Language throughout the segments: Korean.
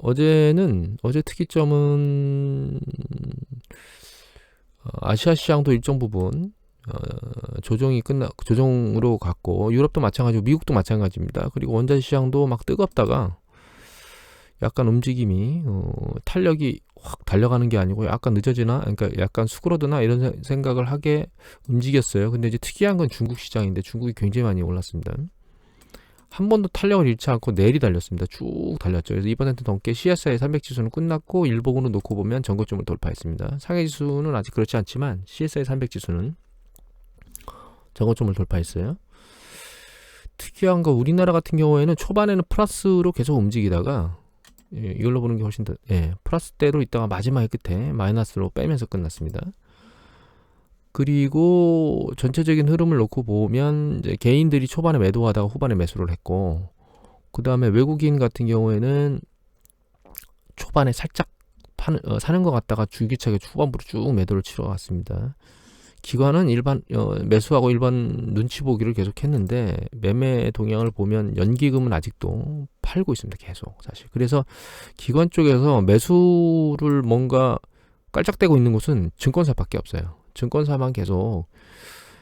어제 특이점은 아시아 시장도 일정 부분 조정으로 갔고, 유럽도 마찬가지고 미국도 마찬가지입니다. 그리고 원자재 시장도 막 뜨겁다가 약간 움직임이 탄력이 확 달려가는 게 아니고 약간 늦어지나, 그러니까 약간 수그러드나 이런 생각을 하게 움직였어요. 근데 이제 특이한 건 중국 시장인데, 중국이 굉장히 많이 올랐습니다. 한 번도 탄력을 잃지 않고 내리 달렸습니다. 쭉 달렸죠. 그래서 2% 넘게 CSI 300 지수는 끝났고, 일봉으로 놓고 보면 전고점을 돌파했습니다. 상해 지수는 아직 그렇지 않지만 CSI 300 지수는 전고점을 돌파했어요. 특이한 거, 우리나라 같은 경우에는 초반에는 플러스로 계속 움직이다가, 이걸로 보는 게 훨씬 더, 플러스대로 있다가 마지막에 끝에 마이너스로 빼면서 끝났습니다. 그리고 전체적인 흐름을 놓고 보면 이제 개인들이 초반에 매도하다가 후반에 매수를 했고, 그 다음에 외국인 같은 경우에는 초반에 살짝 사는 것 같다가 줄기차게 후반부로 쭉 매도를 치러 갔습니다. 기관은 일반 매수하고 일반 눈치 보기를 계속 했는데, 매매 동향을 보면 연기금은 아직도 팔고 있습니다. 계속 사실. 그래서 기관 쪽에서 매수를 뭔가 깔짝대고 있는 곳은 증권사밖에 없어요. 증권사만 계속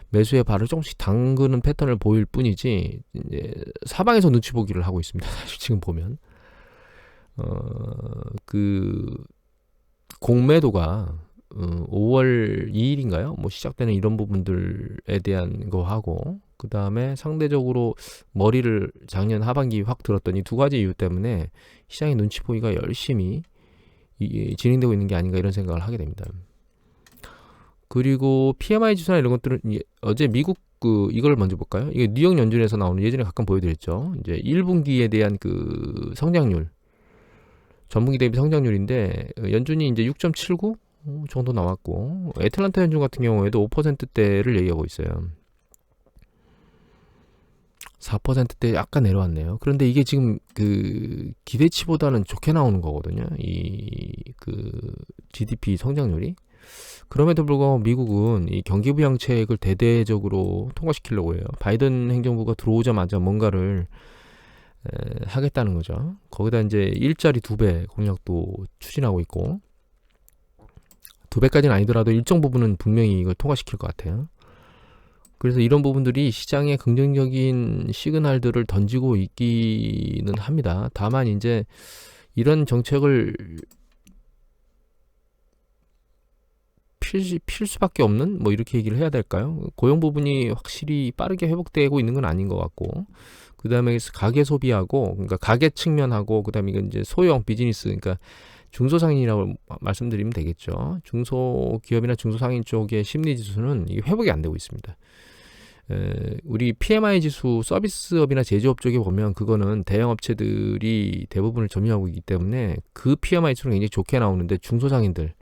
매수의 발을 조금씩 담그는 패턴을 보일 뿐이지, 이제 사방에서 눈치 보기를 하고 있습니다. 사실 지금 보면 그 공매도가 5월 2일인가요? 뭐 시작되는 이런 부분들에 대한 거 하고, 그 다음에 상대적으로 머리를 작년 하반기 확 들었더니 두 가지 이유 때문에 시장의 눈치 보기가 열심히 진행되고 있는 게 아닌가, 이런 생각을 하게 됩니다. 그리고 PMI 지수나 이런 것들은 어제 미국 이걸 먼저 볼까요? 이게 뉴욕 연준에서 나오는, 예전에 가끔 보여드렸죠. 이제 1분기에 대한 그 성장률, 전분기 대비 성장률인데, 연준이 이제 6.79 정도 나왔고, 애틀란타 연준 같은 경우에도 5%대를 얘기하고 있어요. 4%대 약간 내려왔네요. 그런데 이게 지금 그 기대치보다는 좋게 나오는 거거든요. 그 GDP 성장률이. 그럼에도 불구하고 미국은 이 경기 부양책을 대대적으로 통과시키려고 해요. 바이든 행정부가 들어오자마자 뭔가를 하겠다는 거죠. 거기다 이제 일자리 2배 공약도 추진하고 있고, 2배까지는 아니더라도 일정 부분은 분명히 이걸 통과시킬 것 같아요. 그래서 이런 부분들이 시장에 긍정적인 시그널들을 던지고 있기는 합니다. 다만 이제 이런 정책을 필 수밖에 없는, 뭐 이렇게 얘기를 해야 될까요? 고용 부분이 확실히 빠르게 회복되고 있는 건 아닌 것 같고, 그 다음에 가계 소비하고, 그러니까 가계 측면하고, 그 다음에 이건 이제 소형 비즈니스, 그러니까 중소상인이라고 말씀드리면 되겠죠. 중소기업이나 중소상인 쪽의 심리 지수는 이게 회복이 안 되고 있습니다. 우리 PMI 지수 서비스업이나 제조업 쪽에 보면 그거는 대형업체들이 대부분을 점유하고 있기 때문에 그 PMI 지수는 굉장히 좋게 나오는데, 중소상인들,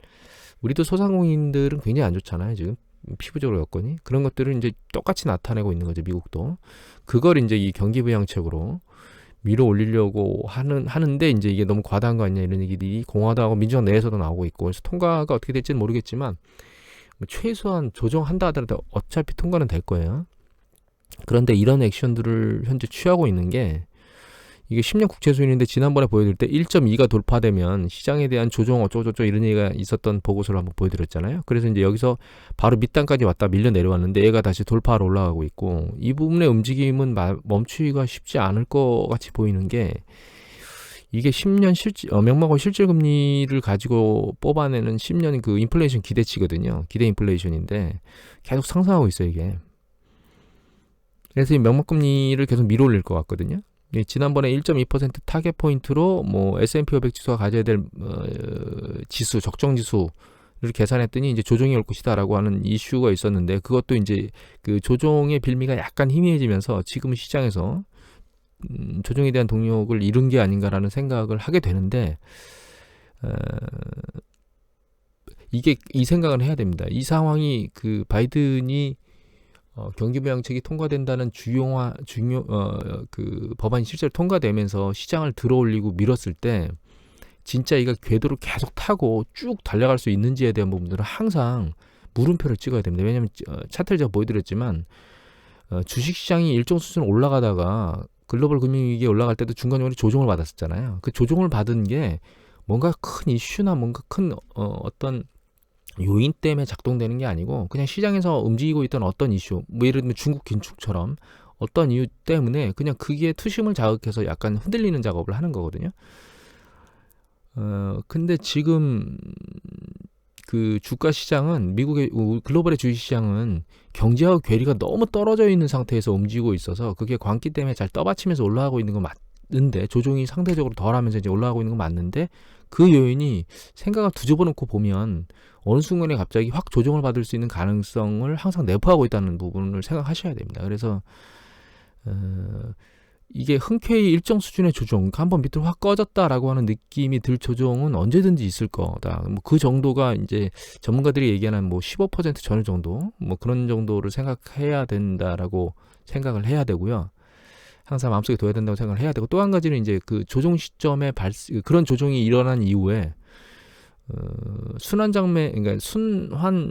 우리도 소상공인들은 굉장히 안 좋잖아요. 지금 피부적으로 여건이. 그런 것들을 이제 똑같이 나타내고 있는 거죠. 미국도. 그걸 이제 이 경기 부양책으로 밀어 올리려고 하는데, 이제 이게 너무 과다한 거 아니냐, 이런 얘기들이 공화당하고 민주당 내에서도 나오고 있고, 그래서 통과가 어떻게 될지는 모르겠지만, 뭐 최소한 조정한다 하더라도 어차피 통과는 될 거예요. 그런데 이런 액션들을 현재 취하고 있는 게, 이게 10년 국채 수익인데 지난번에 보여드릴 때 1.2가 돌파되면 시장에 대한 조정 어쩌고저쩌고 이런 얘기가 있었던 보고서를 한번 보여드렸잖아요. 그래서 이제 여기서 바로 밑단까지 왔다 밀려 내려왔는데, 얘가 다시 돌파로 올라가고 있고, 이 부분의 움직임은 멈추기가 쉽지 않을 것 같이 보이는 게, 이게 10년 명목하고 실질 금리를 가지고 뽑아내는 10년 그 인플레이션 기대치거든요. 기대 인플레이션인데 계속 상승하고 있어요, 이게. 그래서 이 명목 금리를 계속 밀어 올릴 것 같거든요. 지난번에 1.2% 타겟 포인트로 뭐 S&P 500 지수가 가져야 될 지수, 적정 지수를 계산했더니 이제 조정이 올 것이다라고 하는 이슈가 있었는데, 그것도 이제 그 조정의 빌미가 약간 희미해지면서 지금 시장에서 조정에 대한 동력을 잃은 게 아닌가라는 생각을 하게 되는데, 이게 이 생각을 해야 됩니다. 이 상황이 그 바이든이 경기 부양책이 통과된다는 그 법안이 실제로 통과되면서 시장을 들어올리고 밀었을 때, 진짜 이가 궤도를 계속 타고 쭉 달려갈 수 있는지에 대한 부분들은 항상 물음표를 찍어야 됩니다. 왜냐하면 차트를 제가 보여드렸지만, 주식시장이 일정 수준 올라가다가 글로벌 금융위기에 올라갈 때도 중간중간에 조정을 받았었잖아요. 그 조정을 받은 게 뭔가 큰 이슈나 뭔가 큰 어떤 요인 때문에 작동되는 게 아니고 그냥 시장에서 움직이고 있던 어떤 이슈, 뭐 예를 들면 중국 긴축처럼 어떤 이유 때문에 그냥 그게 투심을 자극해서 약간 흔들리는 작업을 하는 거거든요. 근데 지금 그 주가 시장은 미국의 글로벌의 주식 시장은 경제와 괴리가 너무 떨어져 있는 상태에서 움직이고 있어서 그게 광기 때문에 잘 떠받치면서 올라가고 있는 건 맞는데 조종이 상대적으로 덜하면서 이제 올라가고 있는 건 맞는데 그 요인이 생각을 뒤집어놓고 보면 어느 순간에 갑자기 확 조정을 받을 수 있는 가능성을 항상 내포하고 있다는 부분을 생각하셔야 됩니다. 그래서 이게 흔쾌히 일정 수준의 조정, 한번 밑으로 확 꺼졌다라고 하는 느낌이 들 조정은 언제든지 있을 거다. 뭐 그 정도가 이제 전문가들이 얘기하는 뭐 15% 전후 정도, 뭐 그런 정도를 생각해야 된다라고 생각을 해야 되고요. 항상 마음속에 둬야 된다고 생각을 해야 되고 또 한 가지는 이제 그 조정 시점에 그런 조정이 일어난 이후에 순환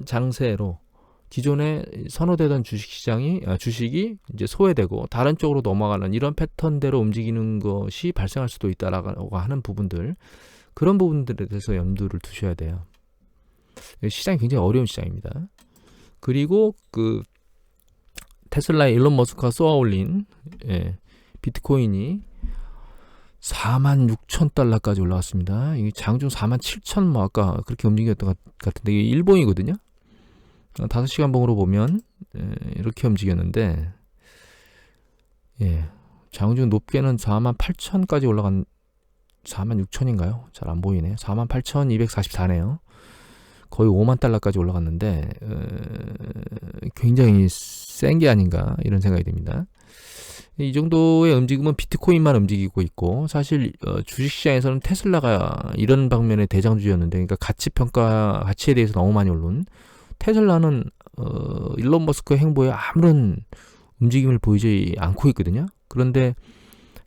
장세로 기존에 선호되던 주식이 이제 소외되고 다른 쪽으로 넘어가는 이런 패턴대로 움직이는 것이 발생할 수도 있다라고 하는 부분들, 그런 부분들에 대해서 염두를 두셔야 돼요. 시장이 굉장히 어려운 시장입니다. 그리고 그 테슬라의 일론 머스크가 쏘아올린 비트코인이 46,000달러까지 올라갔습니다. 이게 장중 47,000 뭐 아까 그렇게 움직였던 것 같은데 이게 일봉이거든요. 5시간 봉으로 보면 이렇게 움직였는데 장중 높게는 48,000까지 올라간 46,000인가요? 잘 안 보이네. 48,244네요. 거의 5만 달러까지 올라갔는데 굉장히 센 게 아닌가 이런 생각이 듭니다. 이 정도의 움직임은 비트코인만 움직이고 있고 사실 주식시장에서는 테슬라가 이런 방면의 대장주였는데 그러니까 가치에 대해서 너무 많이 오른 테슬라는 일론 머스크의 행보에 아무런 움직임을 보이지 않고 있거든요. 그런데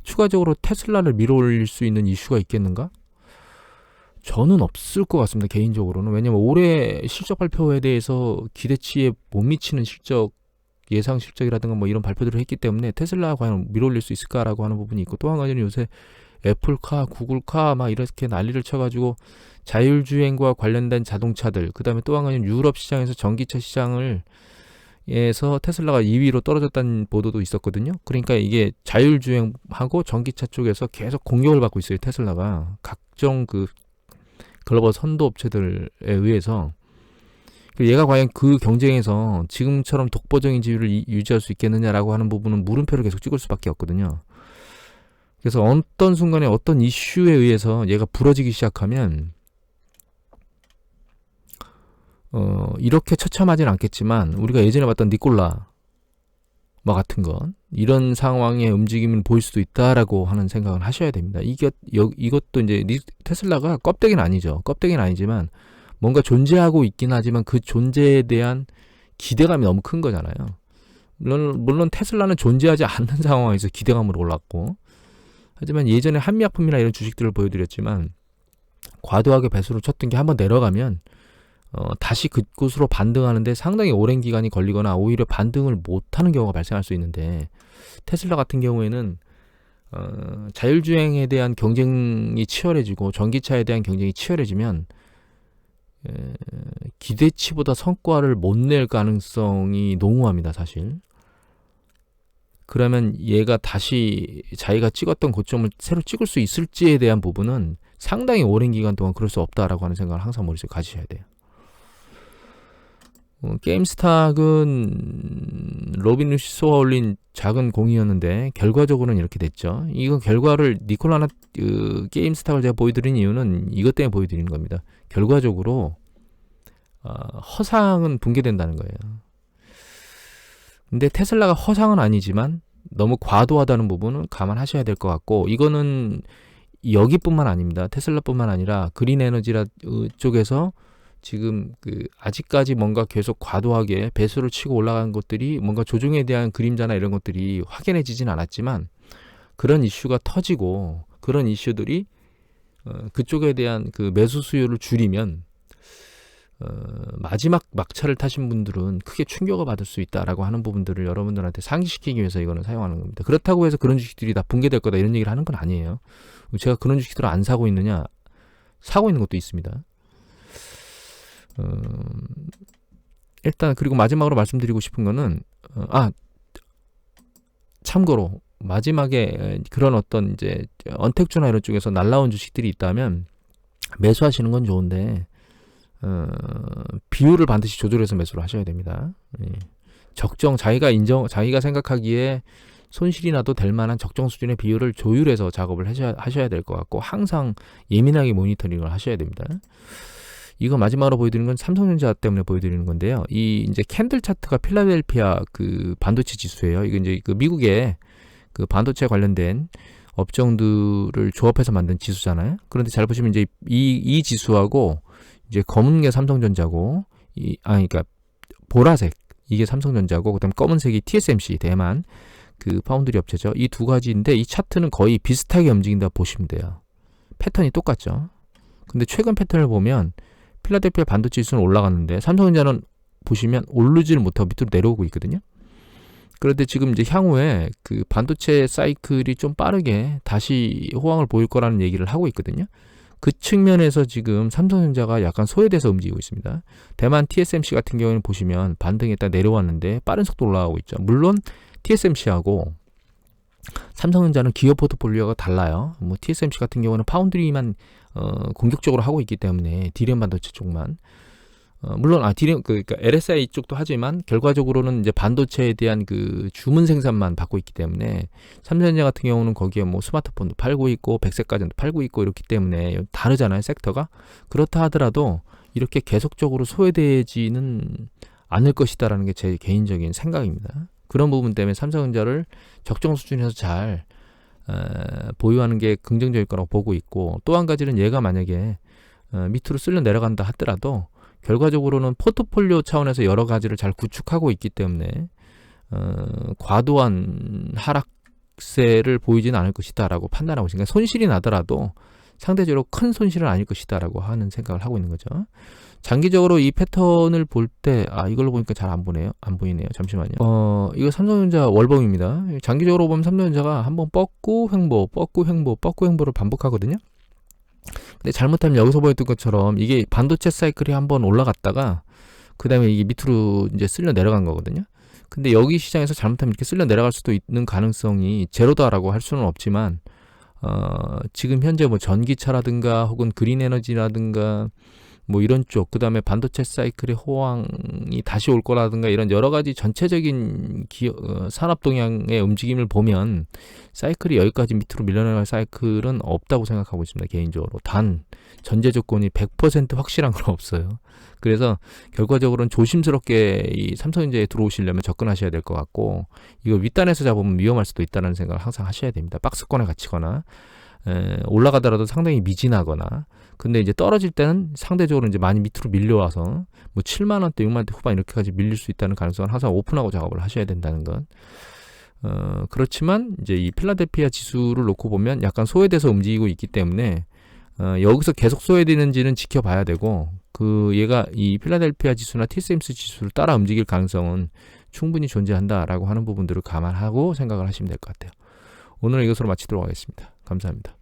추가적으로 테슬라를 밀어올릴 수 있는 이슈가 있겠는가? 저는 없을 것 같습니다. 개인적으로는. 왜냐하면 올해 실적 발표에 대해서 기대치에 못 미치는 예상 실적이라든가 뭐 이런 발표들을 했기 때문에 테슬라가 과연 밀어올릴 수 있을까라고 하는 부분이 있고 또 한 가지는 요새 애플카, 구글카 막 이렇게 난리를 쳐가지고 자율주행과 관련된 자동차들, 그 다음에 또 한 가지는 유럽 시장에서 전기차 시장에서 테슬라가 2위로 떨어졌다는 보도도 있었거든요. 그러니까 이게 자율주행하고 전기차 쪽에서 계속 공격을 받고 있어요. 테슬라가 각종 그 글로벌 선도 업체들에 의해서. 얘가 과연 그 경쟁에서 지금처럼 독보적인 지위를 유지할 수 있겠느냐라고 하는 부분은 물음표를 계속 찍을 수밖에 없거든요. 그래서 어떤 순간에 어떤 이슈에 의해서 얘가 부러지기 시작하면 이렇게 처참하진 않겠지만 우리가 예전에 봤던 니콜라 같은 건 이런 상황의 움직임을 보일 수도 있다라고 하는 생각을 하셔야 됩니다. 이것도 이제 테슬라가 껍데기는 아니죠. 껍데기는 아니지만 뭔가 존재하고 있긴 하지만 그 존재에 대한 기대감이 너무 큰 거잖아요. 물론 테슬라는 존재하지 않는 상황에서 기대감으로 올랐고 하지만 예전에 한미약품이나 이런 주식들을 보여드렸지만 과도하게 배수를 쳤던 게 한번 내려가면 다시 그곳으로 반등하는데 상당히 오랜 기간이 걸리거나 오히려 반등을 못하는 경우가 발생할 수 있는데 테슬라 같은 경우에는 자율주행에 대한 경쟁이 치열해지고 전기차에 대한 경쟁이 치열해지면 기대치보다 성과를 못 낼 가능성이 농후합니다. 사실. 그러면 얘가 다시 자기가 찍었던 고점을 새로 찍을 수 있을지에 대한 부분은 상당히 오랜 기간 동안 그럴 수 없다라고 하는 생각을 항상 머릿속에 가지셔야 돼요. 게임스탁은 로빈루시 쏘아올린 작은 공이었는데 결과적으로는 이렇게 됐죠. 이거 결과를 니콜라나 게임스탁을 제가 보여드린 이유는 이것 때문에 보여드리는 겁니다. 결과적으로 허상은 붕괴된다는 거예요. 근데 테슬라가 허상은 아니지만 너무 과도하다는 부분은 감안하셔야 될 것 같고 이거는 여기뿐만 아닙니다. 테슬라뿐만 아니라 그린 에너지라 쪽에서 지금 아직까지 뭔가 계속 과도하게 배수를 치고 올라간 것들이 뭔가 조정에 대한 그림자나 이런 것들이 확연해지진 않았지만 그런 이슈가 터지고 그런 이슈들이 그쪽에 대한 그 매수 수요를 줄이면 마지막 막차를 타신 분들은 크게 충격을 받을 수 있다라고 하는 부분들을 여러분들한테 상기시키기 위해서 이거는 사용하는 겁니다. 그렇다고 해서 그런 주식들이 다 붕괴될 거다 이런 얘기를 하는 건 아니에요. 제가 그런 주식들을 안 사고 있느냐? 사고 있는 것도 있습니다. 일단 그리고 마지막으로 말씀드리고 싶은 거는 참고로 마지막에 그런 어떤 이제 언택주나 이런 쪽에서 날라온 주식들이 있다면 매수하시는 건 좋은데 비율을 반드시 조절해서 매수를 하셔야 됩니다. 적정 자기가 생각하기에 손실이 나도 될 만한 적정 수준의 비율을 조율해서 작업을 하셔야 될 것 같고 항상 예민하게 모니터링을 하셔야 됩니다. 이거 마지막으로 보여드리는 건 삼성전자 때문에 보여드리는 건데요. 이 이제 캔들 차트가 필라델피아 그 반도체 지수예요. 이거 이제 그 미국의 그 반도체 관련된 업종들을 조합해서 만든 지수잖아요. 그런데 잘 보시면 이제 이 지수하고 이제 검은 게 삼성전자고 그러니까 보라색 이게 삼성전자고 그다음 검은색이 TSMC 대만 그 파운드리 업체죠. 이 두 가지인데 이 차트는 거의 비슷하게 움직인다 보시면 돼요. 패턴이 똑같죠. 근데 최근 패턴을 보면 필라델피아 반도체 지수는 올라갔는데 삼성전자는 보시면 오르지를 못하고 밑으로 내려오고 있거든요. 그런데 지금 이제 향후에 그 반도체 사이클이 좀 빠르게 다시 호황을 보일 거라는 얘기를 하고 있거든요. 그 측면에서 지금 삼성전자가 약간 소외돼서 움직이고 있습니다. 대만 TSMC 같은 경우에는 보시면 반등했다 내려왔는데 빠른 속도로 올라가고 있죠. 물론 TSMC하고 삼성전자는 기업 포트폴리오가 달라요. 뭐 TSMC 같은 경우는 파운드리만 공격적으로 하고 있기 때문에 D램 반도체 쪽만 물론 D램 그러니까 LSI 쪽도 하지만 결과적으로는 이제 반도체에 대한 그 주문 생산만 받고 있기 때문에 삼성전자 같은 경우는 거기에 뭐 스마트폰도 팔고 있고 백색가전도 팔고 있고 이렇기 때문에 다르잖아요, 섹터가. 그렇다 하더라도 이렇게 계속적으로 소외되지는 않을 것이다라는 게 제 개인적인 생각입니다. 그런 부분 때문에 삼성전자를 적정 수준에서 잘 보유하는 게 긍정적일 거라고 보고 있고, 또 한 가지는 얘가 만약에 밑으로 쓸려 내려간다 하더라도 결과적으로는 포트폴리오 차원에서 여러 가지를 잘 구축하고 있기 때문에 과도한 하락세를 보이지는 않을 것이다 라고 판단하고 있습니다. 손실이 나더라도 상대적으로 큰 손실은 아닐 것이다 라고 하는 생각을 하고 있는 거죠. 장기적으로 이 패턴을 볼 때 이걸로 보니까 잘 안 보이네요. 잠시만요. 이거 삼성전자 월봉입니다. 장기적으로 보면 삼성전자가 한번 뻗고 횡보를 반복하거든요. 근데 잘못하면 여기서 보였던 것처럼 이게 반도체 사이클이 한번 올라갔다가 그 다음에 이게 밑으로 이제 쓸려 내려간 거거든요. 근데 여기 시장에서 잘못하면 이렇게 쓸려 내려갈 수도 있는 가능성이 제로다라고 할 수는 없지만 지금 현재 뭐 전기차라든가 혹은 그린 에너지라든가 뭐 이런 쪽, 그 다음에 반도체 사이클의 호황이 다시 올 거라든가 이런 여러 가지 전체적인 산업 동향의 움직임을 보면 사이클이 여기까지 밑으로 밀려나갈 사이클은 없다고 생각하고 있습니다. 개인적으로. 단 전제 조건이 100% 확실한 건 없어요. 그래서 결과적으로는 조심스럽게 이 삼성전자에 들어오시려면 접근하셔야 될 것 같고, 이거 윗단에서 잡으면 위험할 수도 있다는 생각을 항상 하셔야 됩니다. 박스권에 갇히거나 올라가더라도 상당히 미진하거나, 근데 이제 떨어질 때는 상대적으로 이제 많이 밑으로 밀려와서 뭐 7만 원대, 6만 원대 후반 이렇게까지 밀릴 수 있다는 가능성은 항상 오픈하고 작업을 하셔야 된다는 것. 그렇지만 이제 이 필라델피아 지수를 놓고 보면 약간 소외돼서 움직이고 있기 때문에 여기서 계속 소외되는지는 지켜봐야 되고, 얘가 이 필라델피아 지수나 TSMC 지수를 따라 움직일 가능성은 충분히 존재한다라고 하는 부분들을 감안하고 생각을 하시면 될 것 같아요. 오늘은 이것으로 마치도록 하겠습니다. 감사합니다.